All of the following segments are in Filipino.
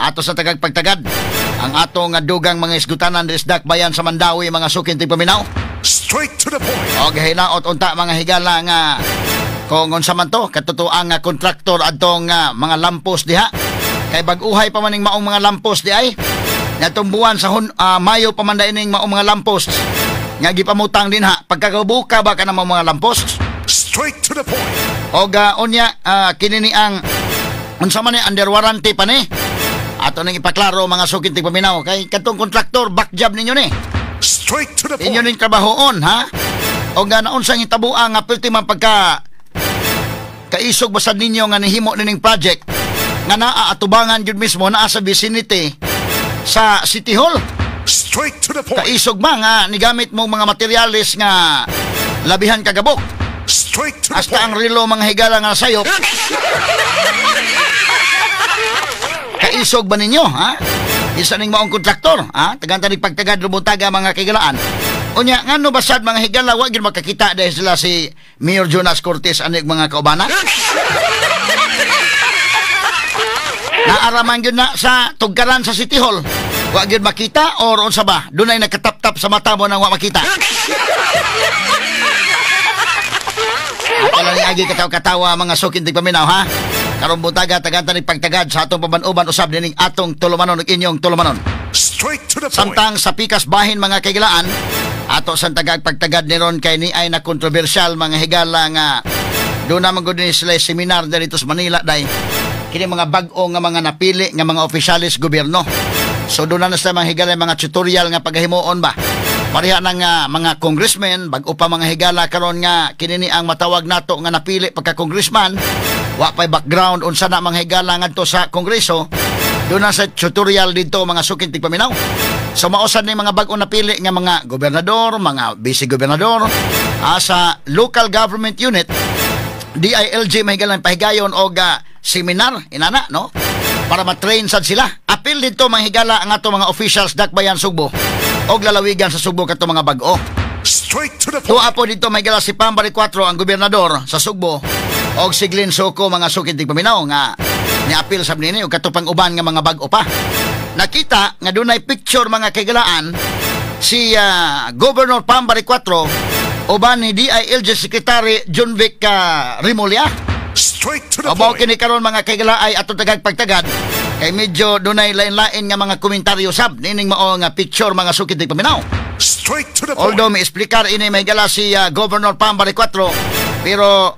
ato sa tagag pagtagad ang atong dugang mga isgutanan des Dakbayan sa Mandawi mga sukin ti paminaw. Straight to the point. Og hinaot unta mga higala nga kung unsa man to katutuang nga kontraktor adtong mga lampos diha. Kay bag-uhay pa maning maong mga lampos di ay. Natong buwan sa Mayo pa man daining maong mga lampos. Nga gipamutang din ha. Pagkakabuka ba ka na mga lampos? Straight to the point. Og unya kinini ang unsa man ni under warranty pa ni. Ato nang ipaklaro mga sukin ti paminaw kay katong kontraktor back job ninyo ni. Straight to the point. Inyo ning trabahoon ha. Og naunsang itabuang nga perti man pagka kaisog basad ninyo nga nihimo nining project nga naaatubangan jud mismo naa sa vicinity sa City Hall. Straight to the point. Kaisog ba nga nigamit mo mga materyales nga labihan kagabok. Straight to the hasta point. ang relo mga higala nga sayop. Kaisog ba ninyo ha? Isa ning maong kontraktor ha? Tagantang pagtagad lumutaga mga kaigalaan. Unya ngano basad mga higala wa gyud makakita dahil sila si Mayor Jonas Cortez anig mga kaubana. Naaraman gyud na sa tugkaran sa City Hall. Wa gyud makita or unsa ba? Dunay nagkatap-tap sa mata mo nang wa makita. Ato lang agi katawa-katawa mga sukin tig paminaw ha. Karon butaga tagantang pagtagad sa atong paban-uban usab dining atong tulumanon ug inyong tulumanon. Straight to the point. Samtang sa pikas bahin mga kaigalaan ato sa tagag pagtagad ni ron kay ni ay na kontrobersyal mga higala nga do na man gud ni sila seminar dito sa Manila day kini mga bag-o nga mga napili nga mga opisyalis gobyerno. So do na sa mga higala mga tutorial nga paghimuon ba. Pareha nang mga congressmen bag-o pa mga higala karon nga kini ang matawag nato nga napili pagka congressman wa pay background unsa na mga higala ngadto sa kongreso. Do na sa tutorial dito mga sukin tig paminaw. So mausad ni mga bag-o napili nga mga gobernador, mga vice-gobernador sa local government unit DILG may galang pahigayon og seminar inana no para matrain sad sila. Apil dito mga higala ang ato mga officials Dakbayan Sugbo og lalawigan sa Sugbo kato mga bag-o. Straight to the point. Tuwa po dito may gala si Pambari 4 ang gobernador sa Sugbo og si Glenn Soko mga sukin tig paminaw nga niapil sab nini og katupang uban nga mga bag-o pa. Nakita nga dunay picture mga kaigalaan si Governor Pambari 4 uban ni DILG Secretary John Vic Rimulya. Straight to the Abo point. kini karon mga kaigalaay ato tagag pagtagad kay medyo dunay lain-lain nga mga komentaryo sab nining mao nga picture mga sukin tig paminaw. Straight to the point. Although may explicar ini may gala si Governor Pambari 4 pero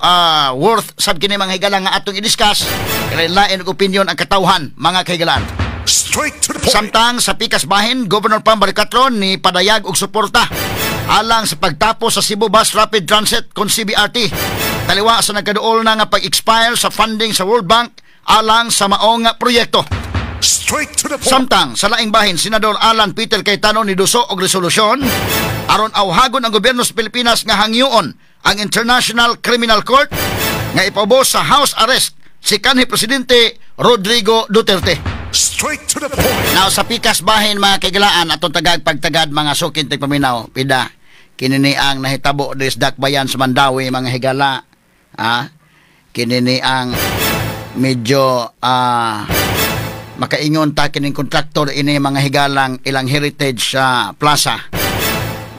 worth sab kini mga higala nga atong i-discuss kay lain og opinion ang katawhan mga kaigalaan. Straight to the point. Samtang sa pikas bahin Governor Pambari 4 ni padayag og suporta alang sa pagtapos sa Cebu Bus Rapid Transit kon CBRT taliwa sa nagkaduol na nga pag-expire sa funding sa World Bank alang sa maong proyekto. Straight to the point. Samtang sa laing bahin Senador Alan Peter Cayetano ni duso og resolusyon aron awhagon ang gobyerno sa Pilipinas nga hangyoon ang International Criminal Court nga ipabos sa house arrest si kanhi presidente Rodrigo Duterte. Straight to the point. Now sa pikas bahin mga kaigalaan atong tagag pagtagad mga sukin tig paminaw pida kinini ang nahitabo des Dakbayan sa Mandawi mga higala kinini ang medyo makaingon ta kining kontraktor ini mga higalang ilang heritage plaza.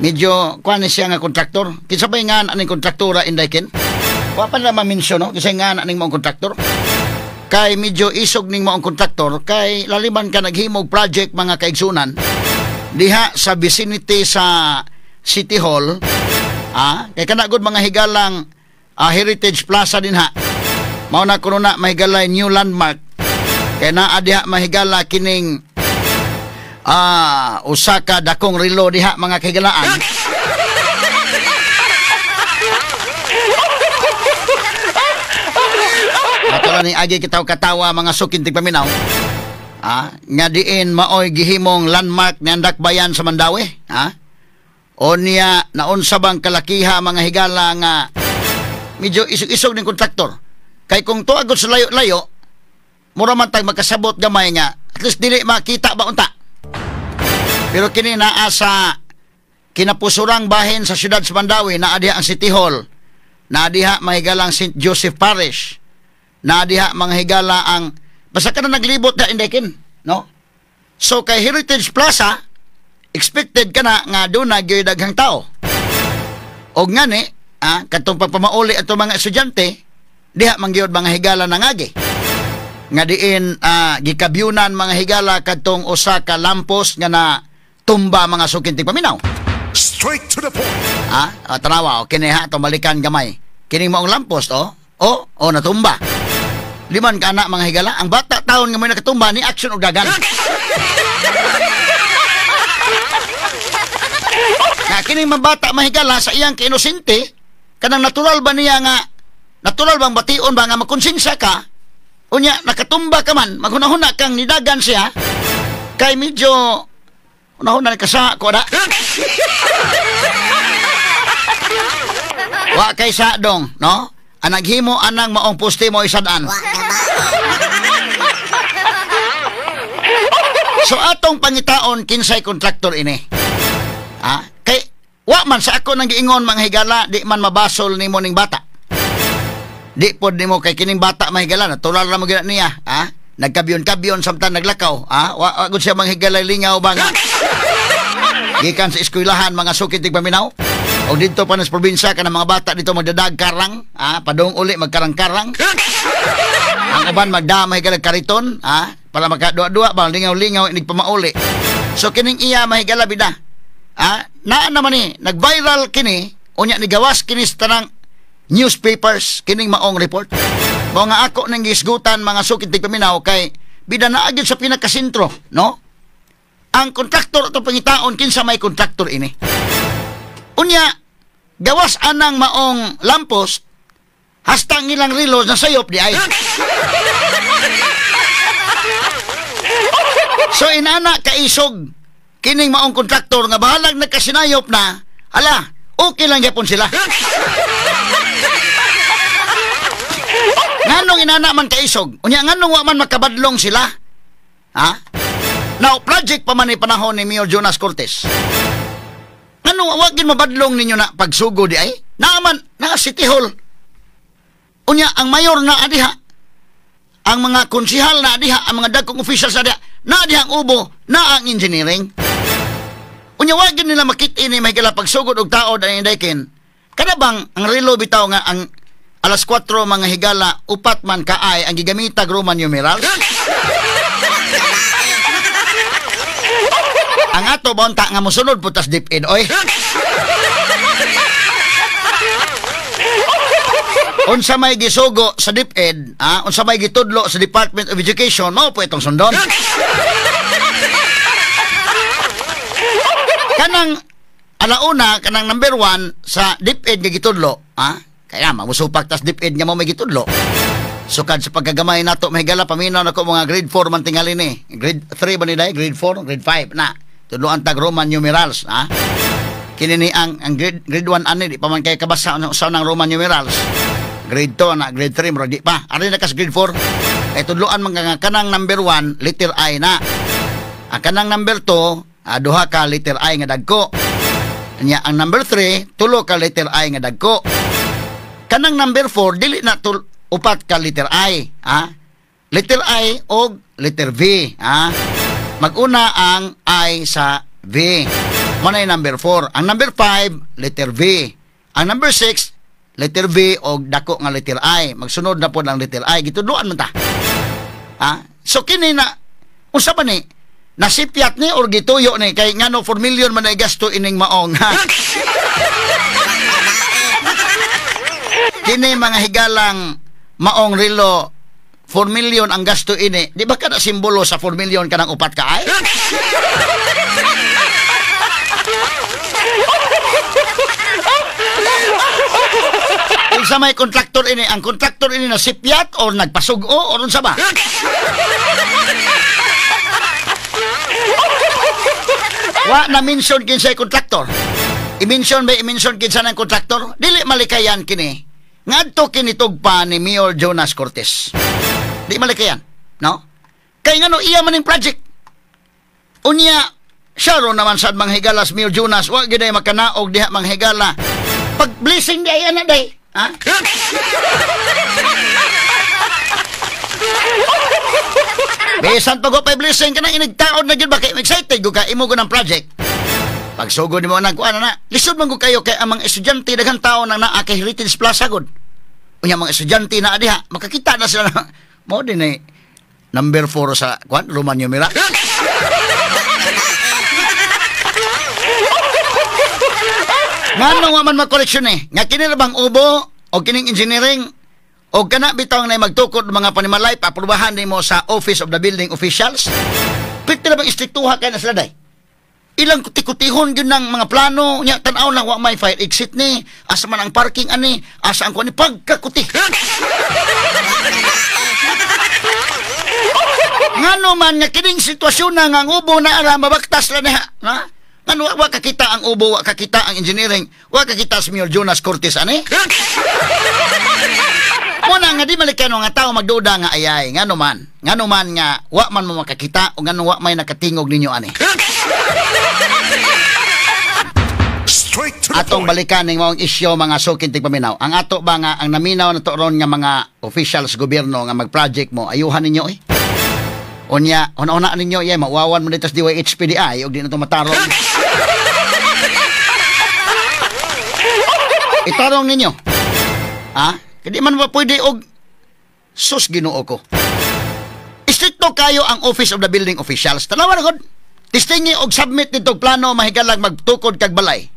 Medyo kuan ni siya nga kontraktor. Kinsa ba nga aning kontraktora inday kin? Wa pa na ma-mention no kinsa nga aning mga kontraktor. Kay medyo isog ning mga kontraktor kay laliman ka naghimog project mga kaigsunan diha sa vicinity sa City Hall. Kay kana gud mga higalang heritage plaza din ha. Mao na kuno na mahigalay new landmark. Kaya naa diha mahigala kining Osaka dakong relo diha mga kahigalaan. Matula ni agi kitaw katawa mga sukin tig paminaw. Nga diin maoy gihimong landmark ni Dakbayan sa Mandawi. O niya naunsa bang kalakiha mga higala nga medyo isog-isog ning kontraktor. Kay kung tuagot sa layo-layo mura man tag magkasabot gamay nga at least dili makita ba unta. Pero kini naa sa kinapusurang bahin sa siyudad sa Mandawi naa diha ang City Hall, naa diha mahigalang St. Joseph Parish, naa diha mga higala ang basta ka na naglibot da indekin no? So kay Heritage Plaza, expected ka na nga doon na gyud daghang tao. Og ngani, katong pagpamauli ato mga estudyante, diha man gyud mga higala nangagi. Nga diin gikabyunan mga higala kadtong usa ka lampos nga na tumba mga sukintig paminaw. Straight to the point. Tanawa, kini ha, balikan gamay. Kining maong lampos, natumba. Liman ka na mga higala, ang bata taon nga may nakatumba ni action og dagan. Na kining mabata mahigala sa iyang kainosente, kanang natural ba niya nga, natural bang bation ba nga makonsensya ka, unya nakatumba ka man, maghunahuna kang nidagan siya, kay medyo hunahuna kasa ko da. Wa kay sa dong, no? Anaghimo anang maong poste mo isadaan. So atong pangitaon kinsay kontraktor ini. Kay wa man sa ako nang giingon mga higala, di man mabasol nimo ning bata. Di pod nimo kay kining bata mahigala, natural ra mo gina niya, nagkabyon-kabyon samtang naglakaw, wa gud siya mga higala lingaw ba nga. Gikan sa eskwelahan mga sukitig paminaw. O dito pa nas probinsya ka ng mga bata dito magdadag karang, padong uli magkarang-karang. Ang uban magdamay ka kariton, para magkadua-dua ba lingaw-lingaw inig pamauli. So kining iya mahigala bida. Naa naman ni nag-viral kini, unya ni gawas kini sa tanang newspapers kining maong report. Mo nga ako nang gisgutan mga sukitig paminaw kay bida na agad sa pinakasentro, no? Ang kontraktor to pangitaon kinsa may kontraktor ini. Unya, gawas anang maong lampos, hasta ilang relos na sayop di ay. So inana kaisog, kining maong kontraktor nga bahalag nagkasinayop na, okay lang yapon sila. Nganong inana man kaisog, unya nganong wa man makabadlong sila. Now, project pa man ni panahon ni Mayor Jonas Cortez. Ano, wagin mabadlong ninyo na pagsugo di ay? Naaman, na City Hall. Unya, ang mayor na adiha, ang mga konsihal na adiha, ang mga dagkong officials na adiha, na adiha ang ubo, na ang engineering. Unya, wagin nila makit ini may kala pagsugod og tao na indaykin. Kada bang, ang relo bitaw nga, ang alas 4 mga higala, upat man kaay, ang gigamitag Roman numerals. Ang ato bonta nga mosunod putas DepEd oy. Unsa may gisugo sa DepEd, unsa may gitudlo sa Department of Education, mao po itong sundon. Kanang alauna, kanang number 1 sa DepEd nga gitudlo, kaya mamusupak tas DepEd nga mo may gitudlo. Sukad sa pagkagamay nato mahigala paminaw nako mga grade 4 man tingali ni. Grade 3 ba ni day? Grade 4, grade 5 na. Tudloan tag Roman numerals, Kini ni ang grade 1 ani di pa man kay kabasa sa nang Roman numerals. Grade 2 na, grade 3 mura di pa. Ari na kas grade 4. Kay tudloan man nga kanang number 1 letter I na. Ang kanang number 2 duha ka letter I nga dagko. Nya ang number 3 tulo ka letter I nga dagko. Kanang number 4 dili na upat ka letter I, letter I o letter V, Maguna ang I sa V. Muna yung number 4. Ang number 5, letter V. Ang number 6, letter V o dako nga letter I. Magsunod na po ng letter I. Gituduan man ta. So kini na, unsa ba ni? Nasipyat ni or gituyo ni? Kay nga no 4 million man ay gasto ining maong. Kini mga higalang maong relo 4 million ang gasto ini. Di ba kada simbolo sa 4 million kanang upat ka ay? Kung sa may kontraktor ini, ang kontraktor ini na sipyat o nagpasugo o ron sa ba? Wa na mention kinsay kontraktor. I-mention kinsa ng kontraktor? Dili malikayan kini. Ngadto kinitog pa ni Mayor Jonas Cortez. Di malikayan, no? Kay ngano iya man ning project. Unya, siya ro naman sa mga higalas Mayor Jonas, wa gyud ay makanaog diha mga higala. Pag blessing di ay ana day, Bisan pag upay blessing ka na inigtaon na gyud ba kay excited ko ka imo ko ng project. Pag sugod nimo nang kuan na, lisod man ko kayo kay ang mga estudyante daghang tawo nang naa kay Heritage Plaza gud. Unya mga estudyante na diha, makakita na sila na mo din eh number 4 sa kuan Romanio Mira. Ngano wa man makoleksyon eh. Nga kini bang ubo o kining engineering o kana bitaw na magtukod mga panimalay paaprubahan nimo sa Office of the Building Officials. Pwede na bang istriktuha kay na sila day? Ilang kuti-kutihon yun ng mga plano nya tan-aw lang wa may fire exit ni asa man ang parking ani asa ang kuan ni pagkakuti. Ngano man nga kining sitwasyon na nga ang ubo na ara mabaktas la niha na ngano wa kakita ang ubo wa kakita ang engineering wa kakita si Mayor Jonas Cortez ani. Muna nga di malikano nga tao magduda nga ayay ngano man nga wa man mo makakita o ngano wa may nakatingog ninyo ani. Atong balikan ning maong isyu mga sukin tigpaminaw. Ang ato ba nga ang naminaw na to ron nga mga officials gobyerno nga mag-project mo ayuhan ninyo eh. Unya, una-una ninyo yay mawawan mo dito sa DYHPDI og di na to matarong. Itarong ninyo. Ha? Kadi man ba pwede og sus Ginoo ko. Istrikto kayo ang Office of the Building Officials. Tanawa na gud. Tistingi og submit nitong plano mahigalag magtukod kag balay.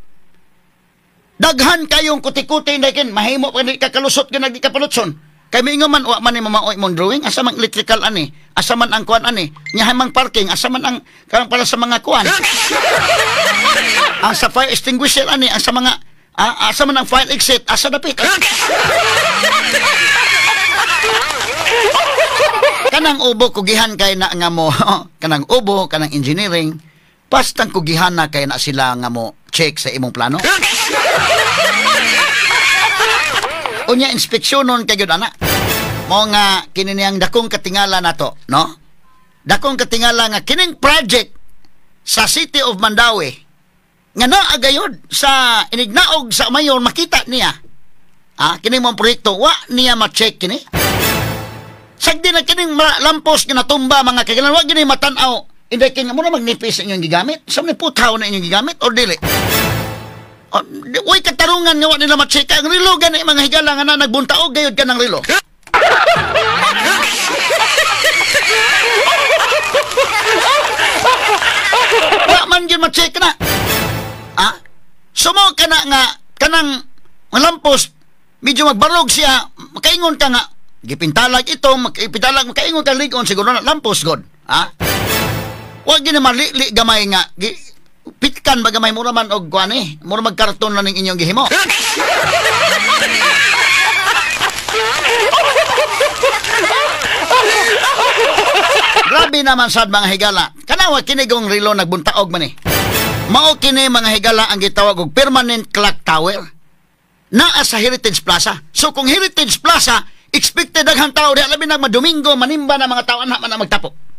Daghan kayong kuti-kuti dakin mahimo pa di ka kalusot ka nagdi ka palutson. Kay mingo man wa man ni mamaoy mong drawing asa man electrical ani, asa man ang kuan ani, nya mang parking asa man ang karang para sa mga kuan. Ang sa fire extinguisher ani, ang sa mga asa man ang fire exit, asa dapit. Kanang ubo kugihan kay na nga mo, kanang ubo, kanang engineering, pastang kugihan na kay na sila nga mo check sa imong plano. Unya inspeksyonon kay gyud ana. Mo nga kini niyang dakong katingala nato, no? Dakong katingala nga kining project sa City of Mandaue nga naa gayud sa inignaog sa mayor makita niya. Kining mong proyekto wa niya ma-check kini. Sagdi na kining lampos nga natumba mga kailan wa gini matan-aw. Inday king mo na magnipis inyong gigamit. Sa ni putaw na inyong gigamit or dili. Uy, katarungan nga nila matsika. Ang rilo gani mga higala nga na nagbuntaog gayod ka ng rilo. Wa man yun matsika na. Sumo ka na nga kanang malampos medyo magbarog siya. Makaingon ka nga gipintalag ito, makaingon ka ligon siguro na lampos god. Wag gina mali gamay nga pitkan bagamay mura man og kuan mura magkarton na ning inyong gihimo. Grabe naman sad mga higala. Kanawa kini gong rilo nagbuntaog man Mao kini mga higala ang gitawag og permanent clock tower naa sa Heritage Plaza. So kung Heritage Plaza expected daghang tao di labi nag Domingo manimba na mga tao na magtapo.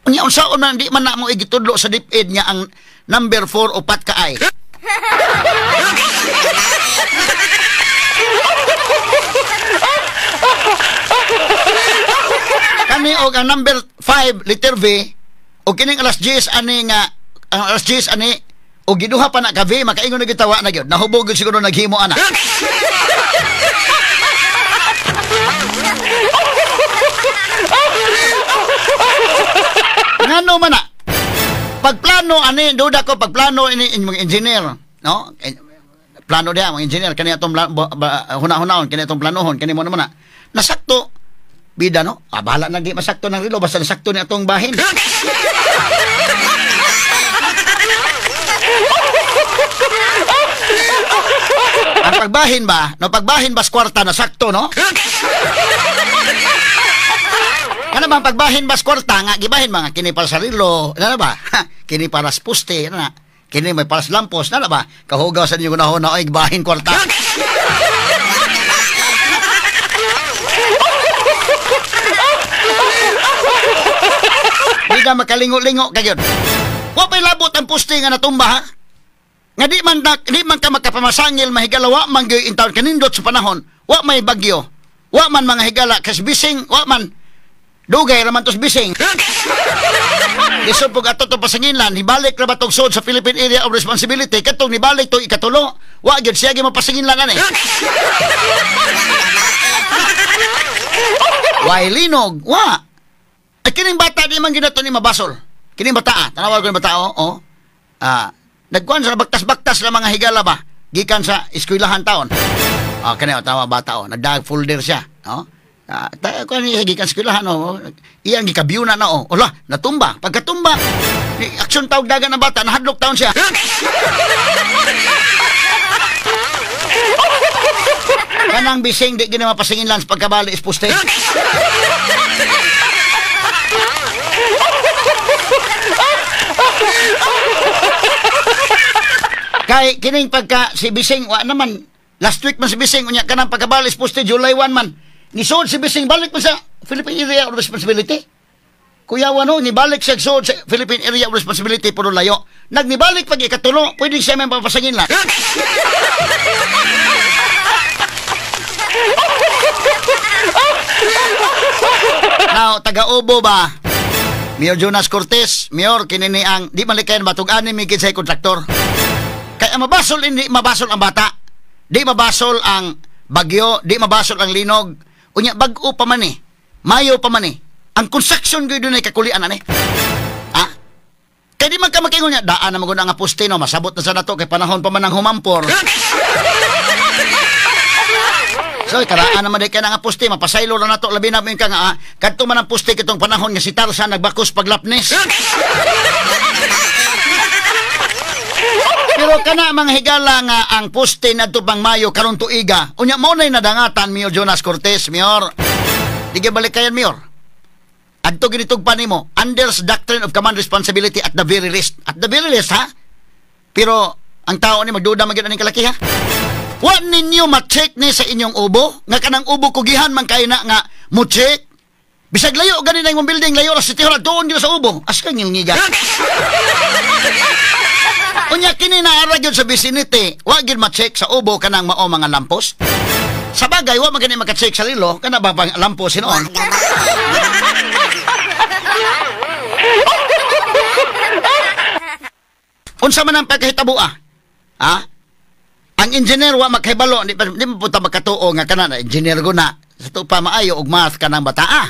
Unya unsaon man di man na mo igitudlo sa DepEd nga ang number 4 upat ka ay. Kani og ang number 5 letter V og kining alas 10 ani nga ang alas 10 ani og giduha pa na ka V makaingon na gitawa na gyud nahubog gyud siguro naghimo ana. Ngano man na pagplano ani duda ko pagplano ini mga engineer no plano dia mga engineer kani atong hunahunahon kani atong planohon kani mo naman na nasakto bida no bahala na di masakto ng rilo basta nasakto ni atong bahin. Ang pagbahin ba no pagbahin bas kwarta nasakto no. Ano bang pagbahin bas kwarta nga gibahin mga kini para sa rilo ano ba kini para sa poste na kini may para sa lampos na ba kahugaw sa inyo kunahon na ay gibahin kwarta. Di ka makalingo-lingo kagyod wa pa'y labot ang poste nga natumba ha nga di man ka makapamasangil mahigalawa man gyoy intawon kanindot sa panahon wa may bagyo wa man mga higala kas bising wa man Dugay raman tos bising. Lisod pug ato to pasanginlan, nibalik ra ba tong sud sa Philippine Area of Responsibility katong nibalik to ikatulo. Wa gyud siya gyud mapasanginlan ani. Way linog, wa. Ay kining bata di man ginato ni mabasol. Kining bata, tanawag ko ni bata oh. Nagkuhan sa baktas-baktas na mga higala ba gikan sa eskwelahan taon. Kani tawa bata nagdag folder siya, no? Kuan ni gikan sa eskwelahan iyang gikabyuna na Ola, natumba. Pagkatumba, aksyon tawag dagan ng bata, nahadlok taon siya. Kanang bising di gina mapasingin sa pagkabali is poste. Kay kining pagka si bising wa naman last week man si bising unya kanang pagkabali is poste July 1 man. Nisod si bising balik man sa Philippine Area of Responsibility. Kuya wano ni balik sa sud sa Philippine Area of Responsibility puro layo. Nagnibalik pag ikatulo, pwedeng siya may papasangin lang. Now, taga-Ubo ba? Mayor Jonas Cortez, Mayor, kinini ang di malikayan batug-ani migit sa kontraktor. Kaya mabasol, hindi mabasol ang bata. Di mabasol ang bagyo, di mabasol ang linog. Unya, bag-o pa man Mayo pa man Ang construction ko doon ay kakulian na Kaya di man ka makingon niya, daan na maguna nga poste, no? Masabot na sa nato, kay panahon pa man ang humampor. So, karaan naman din ka na nga poste, mapasaylo na nato, labi na mo yung ka nga, kadto man ang poste kitong panahon nga si Tarzan nagbakos paglapnis. Pero kana mga higala nga ang poste na ito pang Mayo karon tuiga. Unya mo na'y nadangatan, Mayor Jonas Cortez, Mayor. Di ka balik kayan, Mayor. Adto ginitog pa nimo, Anders Doctrine of Command Responsibility at the very least. At the very least, ha? Pero ang tao ni magduda magyan aning kalaki, ha? Wa ninyo ma-check ni sa inyong ubo? Nga kanang ubo kugihan man kay na nga mo-check? Bisag layo ganin na yung building, layo ra City Hall, doon yun sa ubo. As kang yung ngiga. Unya kini naara gyud sa vicinity, wa gyud ma-check sa ubo kanang mao mga lampos. Sa bagay, wa magani maka-check sa lilo, kana ba pang lampos noon? Unsa man ang pagkahitabo ha? Ang engineer wa makahibalo, di mo punta makatuo nga kana na engineer ko na sa pa maayo og math kanang bata ha?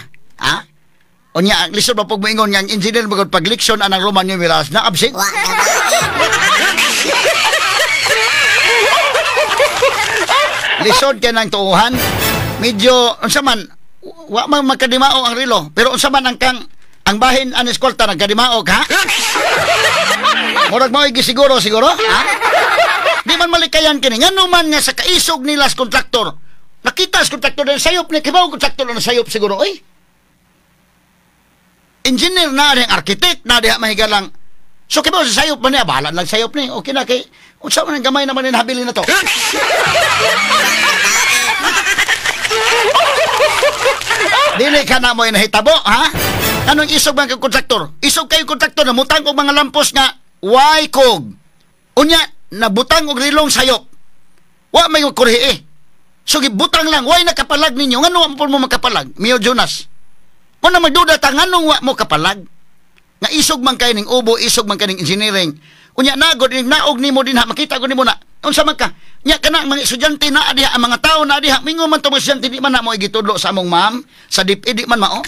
Unya ang lisod ba pag moingon nga ang engineer magod pag leksyon anang Roman numerals na absent. Lisod ka ng tuuhan. Medyo, unsa man, wa man magkadimao ang rilo. Pero unsa man ang bahin ang eskolta, nagkadimao ka? Murag mo siguro, ha? Di man malikayan kini. Nga naman nga sa kaisog nila sa kontraktor. Nakita sa kontraktor na sayop ni Kibaw, kontraktor na sayop siguro, oy. Engineer na, ang architect na, diha mahigalang. So, Kibaw sa sayop man niya, bahala lang sayop ni. Okay na, kay, unsa man ang gamay naman ni nahabilin na to. Dili ka na mo inahitabo, ha? Anong isog man kang kontraktor? Isog kayo kontraktor na mutang og mga lampos nga way kog. Unya, nabutang og rilong sayop. Wa may kurhi So, gibutang lang, way nakapalag ninyo. Ngano mo makapalag? Mayor Jonas. Kung na magduda ta, nganong wa mo kapalag? Nga isog man kayo ning ubo, isog man kayo ning engineering. Unya, nagod, naog ni mo din ha, makita ko ni mo na. Unsa man ka? Nya kana mga estudyante na adiha, ang mga tao na adiha, mingo man to mga estudyante di man na mo igitudlo sa among ma'am, sa DepEd di man mao.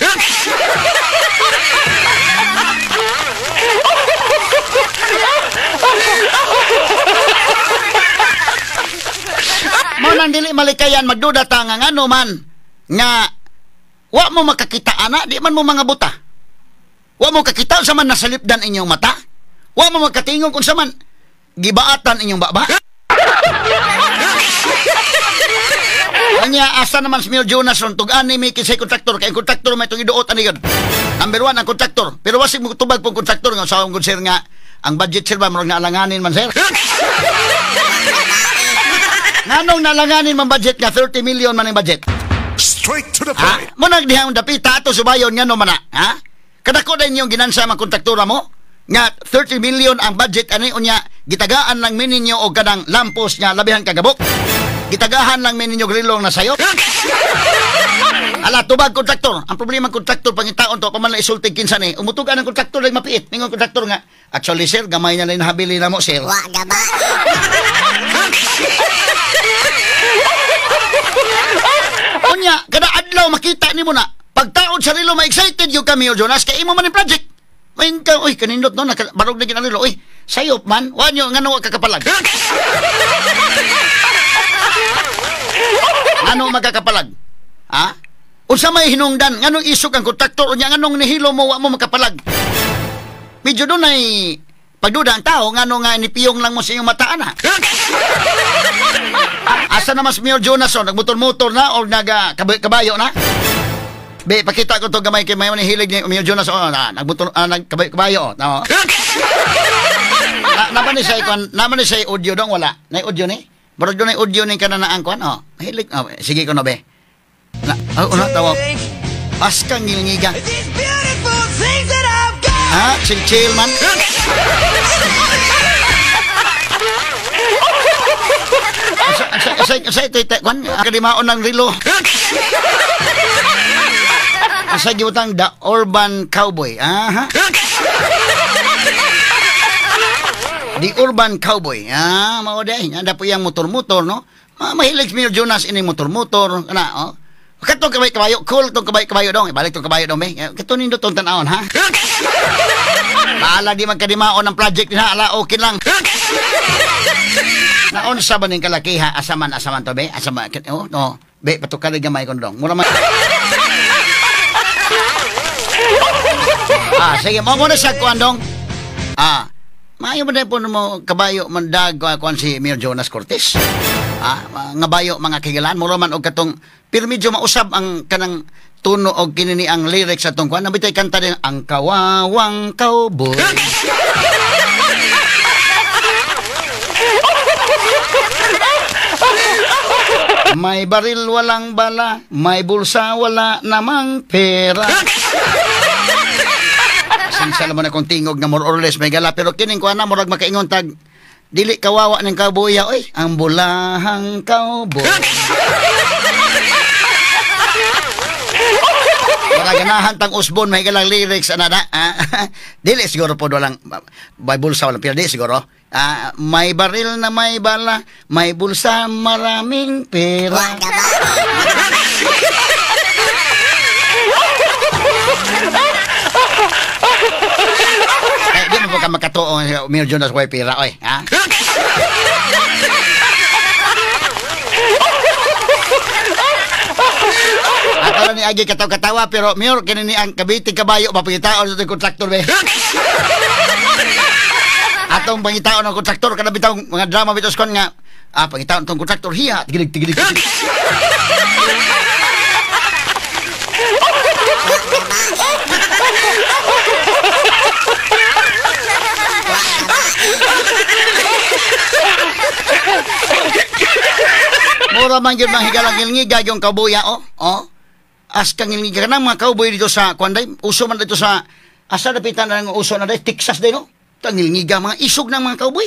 Mo nang dili malikayan magduda ta nga ngano man nga wa mo makakita ana, di man mo mga buta. Wa mo kakita sa man nasalipdan inyong mata. Wa mo makatingog kung sa man gibaatan inyong baba. Anya asa naman si Mayor Jonas ron tug-ani may kisay kontraktor kay kontraktor may itong iduot ani gud. Number 1 ang kontraktor. Pero wasig mo tubag pong kontraktor nga usawon gud sir nga ang budget sir ba murag naalanganin man sir. Nanong nalanganin man budget nga 30 million man ang budget. Straight to the point. Mo nagdihang dapita ato subayon nga no man ha? Kadako din yung ginansa man kontraktora mo nga 30 million ang budget ani unya gitagaan lang mininyo og kanang lampos nga labihan kagabok. Gitagahan lang mininyo grilong na sayop. Hala, tubag kontraktor. Ang problema kontraktor pangitaon to paman na isultig kinsa ni. Umutugan ang kontraktor ay mapiit. Mingon kontraktor nga, actually sir, gamay na rin habili na mo sir. Wa gaba. Unya, kada adlaw makita nimo na. Pagtaon sa rilo ma-excited yung kami Jonas kay imo man yung project. Main ka, oy kanindot no, barog na ginang rilo. Oy, sayop man, wa nyo ngano wa kakapalag. Ano magkakapalag? Ha? Unsa may hinungdan nganong isog ang kontraktor unya nganong nihilo mo wa mo makapalag. Medyo doon ay pagduda ang tao ngano nga nipiyong lang mo sa iyong mata ana. Asa na mas Mayor Jonas nagmotor-motor na o kabayo na? Be pakita ko to gamay kay mayon ni hilig ni Mayor Jonas nagmotor nagkabayo no. Naman ni say audio dong wala. Nay audio ni? Barog doon ay audio ni kananaan ko ano. Hilig sige ko no be. Una tawag. Askang ngilingiga. Chill man. Sa ito, kwan, akadimaon ng rilo. Sa giwutang The Urban Cowboy. Aha. The Urban Cowboy. Mao day. Ada po yung motor-motor, no? Mahilig Mayor Jonas ini motor-motor. Kana, oh. Katong kabayo, cool tong kabayo dong. Ibalik tong kabayo dong, be. Kato nindo tong tan-aon, ha? Baala di magkadimaon ang project niya. Ala, okay lang. Naon sa ba ning kalakiha? Asaman to, be? Asaman. Oh, no. Be, patukar gamay ko dong. Mura man. Sige. Mo na siya kuan dong. Maayo mo na po mo kabayo mandag kuan si Mayor Jonas Cortez. Nga bayo mga kigalan. Mura man og katong pero medyo mausab ang kanang tuno og kinini ang lyrics sa tong kuan. Nabitay kanta din ang kawawang cowboy. May baril walang bala, may bulsa wala namang pera. Sinsala mo na kong tingog nga more or less may gala pero kining kuan na murag makaingon tag dili kawawa ng cowboy oy, ang bulahang cowboy. Para ganahan tang usbon may galang lyrics anada. Dili siguro po walang may bulsa walang pera, di siguro. May baril na may bala, may bulsa maraming pera. Di mo po ka makatuo Mayor Jonas way pera oy, ha? Ato ni agi katawa pero Mayor kinini ang kabiti kabayo mapangitaon sa kontraktor be. Atong pangitaon ng kontraktor kada bitaw mga drama bitos kon nga pangitaon tong kontraktor hiya tigilig. Mura man yun mga higalang ngilngiga yung cowboya, Askang ngilngiga ka ng mga cowboy dito sa, kwanday, uso man dito sa, asa napitan na ng uso na dito, Texas din, no? Ngilngiga, mga isog ng mga cowboy.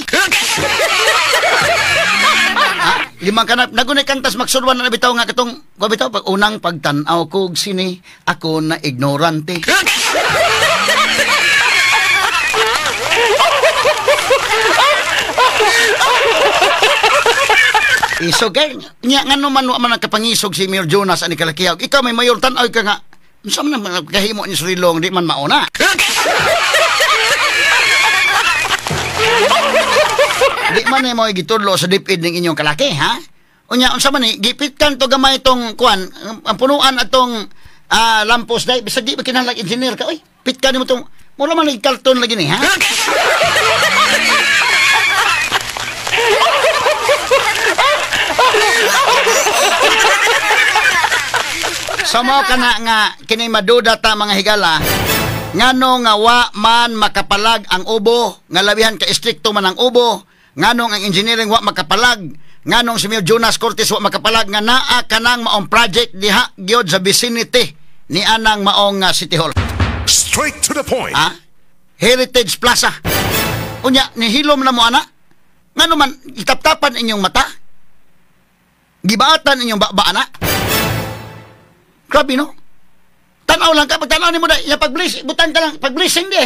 Limang kanap, nagunay kantas, magsurwan na nabitaw nga katong, bitaw, pag unang pagtanaw kog sini, ako na ignorante. Isog kay nya ngano man wa man nakapangisog si Mayor Jonas ani kalakiyaw. Ikaw may mayor tan-aw ka nga. Unsa man kahimo ni Srilong di man mauna. Di man mo gitudlo sa dipid ning inyong kalaki, ha? Unya unsa man ni gipitkan to gamay tong kuan ang punuan atong lampos dai bisag di ba kinahanglan engineer ka oy. Pitkan mo tong mura man karton lagi ni, ha? Samo kana nga kini maduda ta mga higala ngano nga wa man makapalag ang ubo nga labihan ka istrikto man ang ubo nganong ang engineering wa makapalag nganong si Mayor Jonas Cortez wa makapalag nga naa kanang maong project diha gyud sa vicinity ni anang maong City Hall. Straight to the point. Heritage Plaza. Unya nihilom na mo ana ngano man itaptapan inyong mata. Gibatan inyong baba ana. Grabe, no? Tanaw lang ka, pagtanaw ni mo da, ya pag-blessing, butang ka lang, pag-blessing di.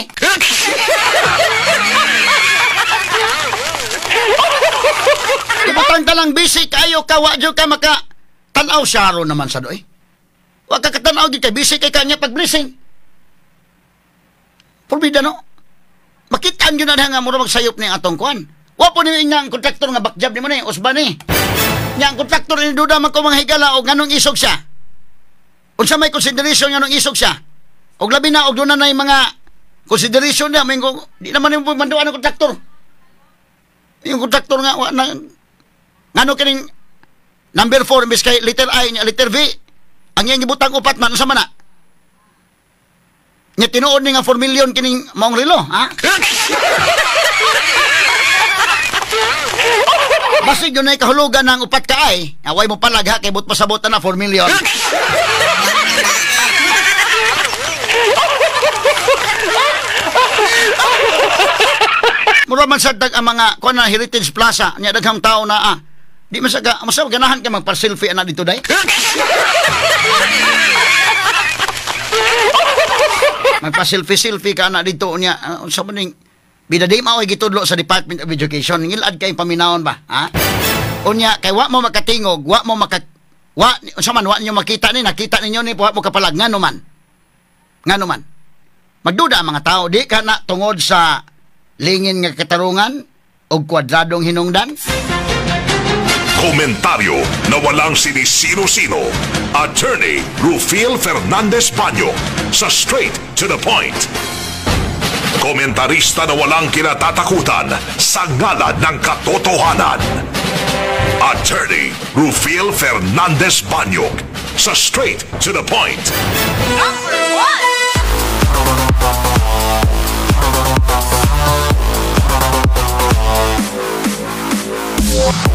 Ibutang ka lang, busy kayo, kawadyo ka, maka, tanaw siya ro naman sa doy. Huwag ka katanaw, di ka, busy kay kanya pag-blessing. Purbida, no? Makitaan yun na nga mura magsayop ni atong kuhan. Wapo ni nga ang kontraktor nga backjob ni mo ni, usba ni. Nga ang kontraktor ni duda man ko mga higala o ganong isog siya. Unsa may consideration nga nung isog siya. Og labi na og doon na yung mga consideration niya. May di naman yung manduan ng kontraktor. Yung kontraktor nga, ngano kining number 4, imbis kay letter I, letter V, ang iyang gibutang upat man, sa mana? Nga tinuod ni nga 4 million kining maong relo, ha? Basig yun ay kahulugan ng upat ka ay, away mo palag ha, kay but pasabutan na 4 million. Mura man sadag ang mga kuan na Heritage Plaza nya daghang tao na di masaga ganahan ka magpa-selfie ana dito day. Magpa-selfie ka ana dito nya unsa man ning bidaday mao gitudlo sa Department of Education ngilad kay paminawon ba ha? Unya kay wa mo makatingog, wa mo unsa man wa ninyo makita ni nakita ninyo ni wa mo kapalag ngano man. Magduda ang mga tao di ka na tungod sa lingin nga katarungan o kwadradong hinungdan? Komentaryo na walang sinisino-sino. Attorney Rufiel Fernandez Banyo sa Straight to the Point. Komentarista na walang kinatatakutan sa ngalan ng katotohanan. Attorney Rufiel Fernandez Banyo sa Straight to the Point. Number 1.